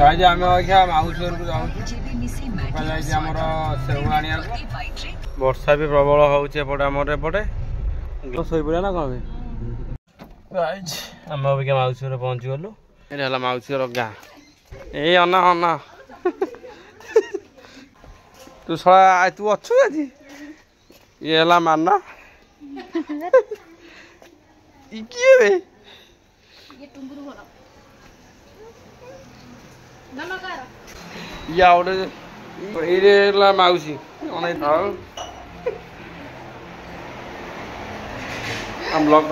Guys आम अखिया माउसी घर को जाऊँ सेऊ आने वर्षा भी प्रबल होपटे आमर एपटे शोई पड़ा ना कौन गाइज आम अबिका माउसी घर पहुँची गलु ये माउसी घर गाँ ए अना अना तू शला तू अच्छु आज ये है माना किए रे या गोटे माउसी अन था ब्लग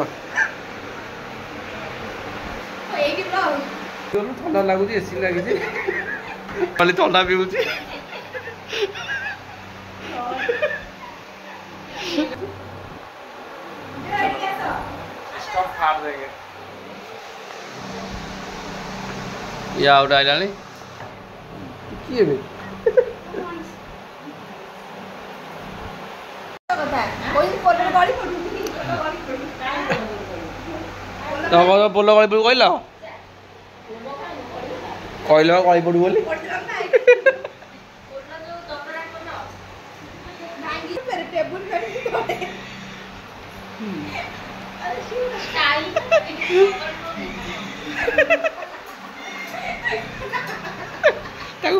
ठंडा लगुच एसी लगी खाली ठंडा पीऊँ फाड़ देंगे या आउट आइला किए भी तुम पोल गली पड़ू कहल कहल गली पड़ू बोली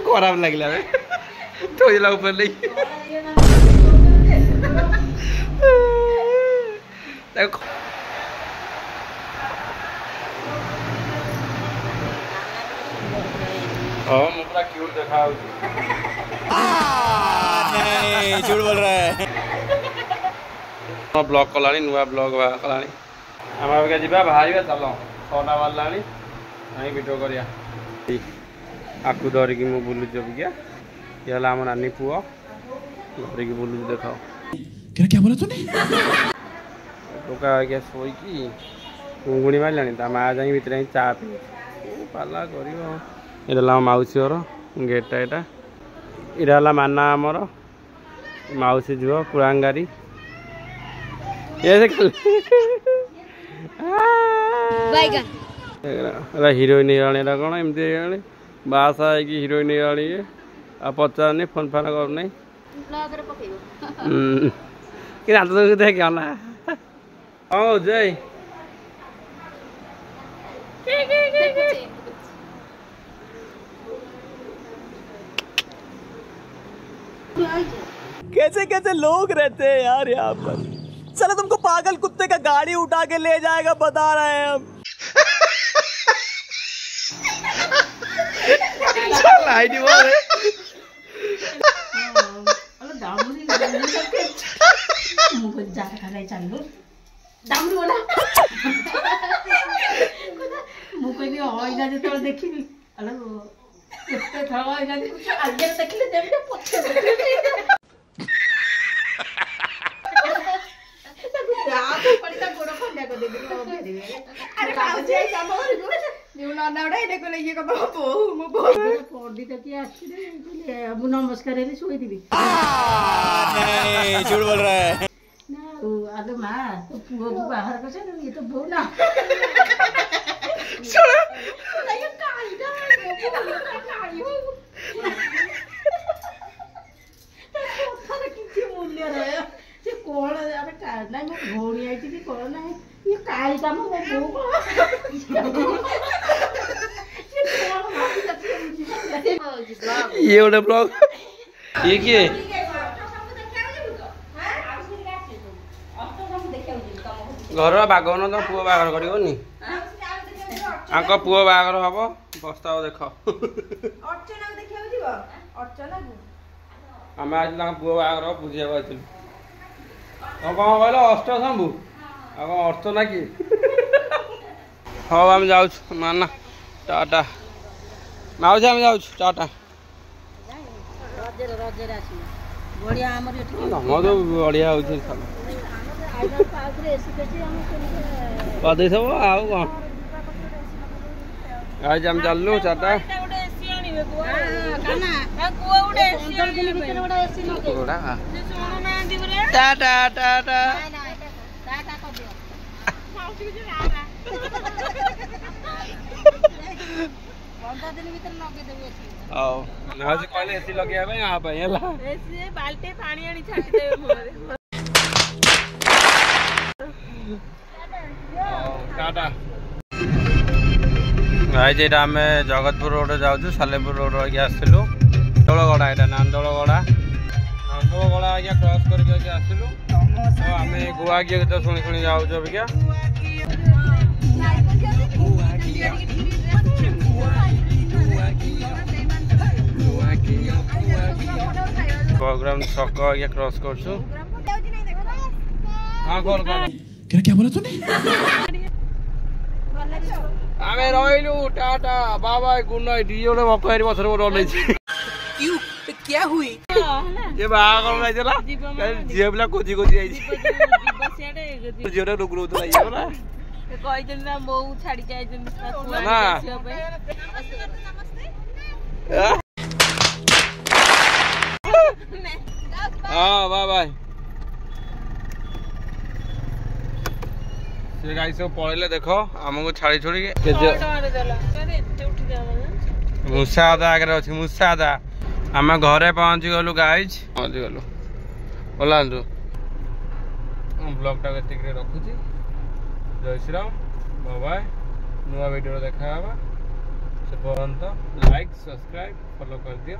खराब लगला ठोला ऊपर नहीं मुझे क्यूट देखा झूठ बोल रहा है ब्लॉग कला नुआ ब्लॉग कला आम जा बाहर चल 6टा बाजला भिडियो करिया आपको धरिकी मु बुलुच अबिका ये आम नानी पुओ धरिकी बुलुच देखाओ क्या बोला तूने टोका आज्ञा शोईकी कुंगुणी मारे ता माँ जा भितर चा पी पाला कर माउसी घर गेटा यहाँ माना आमर माउसी झुओ कुरांगारी ये हिरोइन आने कौन एमती बासा हिरोइन आनी आ पचारनी फोन फान करना देख जय कैसे कैसे लोग रहते हैं यार यहाँ पर चलो तुमको पागल कुत्ते का गाड़ी उठा के ले जाएगा बता रहे हैं हम आईडी बोल देखी नमस्कार शोदी झूठ बोल रहा है अरे माँ तो पुओ को बाहर कर ये तो बो ना मूल्य रहे कौन ना भौणी आई कौन ना ये काई काम मो ये गोटे ब्लॉग ये किए घर बागन तो पुओ बाहर करनी आंक पुओ बाहर हम प्रस्ताव देख आम आज पुओ बाहर बुझे कौन कहल अष्टशंभु आ अर्थ ना कि हाँ आम जाऊ माना टाटा माउसी आम जाऊ टाटा तो बढ़िया हो सब आउ कौन आज आम चलू चाटा टाटा टाटा आओ माउसी कहले एसी लगे भाई यहाँ पे हला बाल्टी पानी आनी छाटी देबे मोरे टाटा भाई जेटा आम जगतपुर रोड जाऊँ सालेपुर रोड आगे आसलु नंदोलगड़ा यहाँ नंदोलगड़ा आज्ञा क्रॉस करके आसलु आम गुआ गीत तो शुणी शुणी जाऊँ अबिका प्रोग्राम छक आज्ञा क्रॉस कर क्या बोला तूने? आमे रहिलु टाटा बाबा गुड नाइट ये ओने मकरी बसर मोर नै छी क्यों? क्या हुई? ये बागल नै जला जेबला कोजी कोजी आइ छी जेरा रुगरो तो आइ होला कहि दिन ना मौ छाडी जाय दिन ना हां बाय बाय से गाई सब पळेले देखो हमको छाड़ी छोड़ी के मुसा आदा आगे अच्छी मुसा आदा आम घरे पहुँची गलु गाइज पहुँची गलु ओलांदु ब्लॉग टा रखुची जय श्री राम बाय नुआ वीडियो देखा से पर्यंत लाइक सब्सक्राइब फॉलो कर दियो।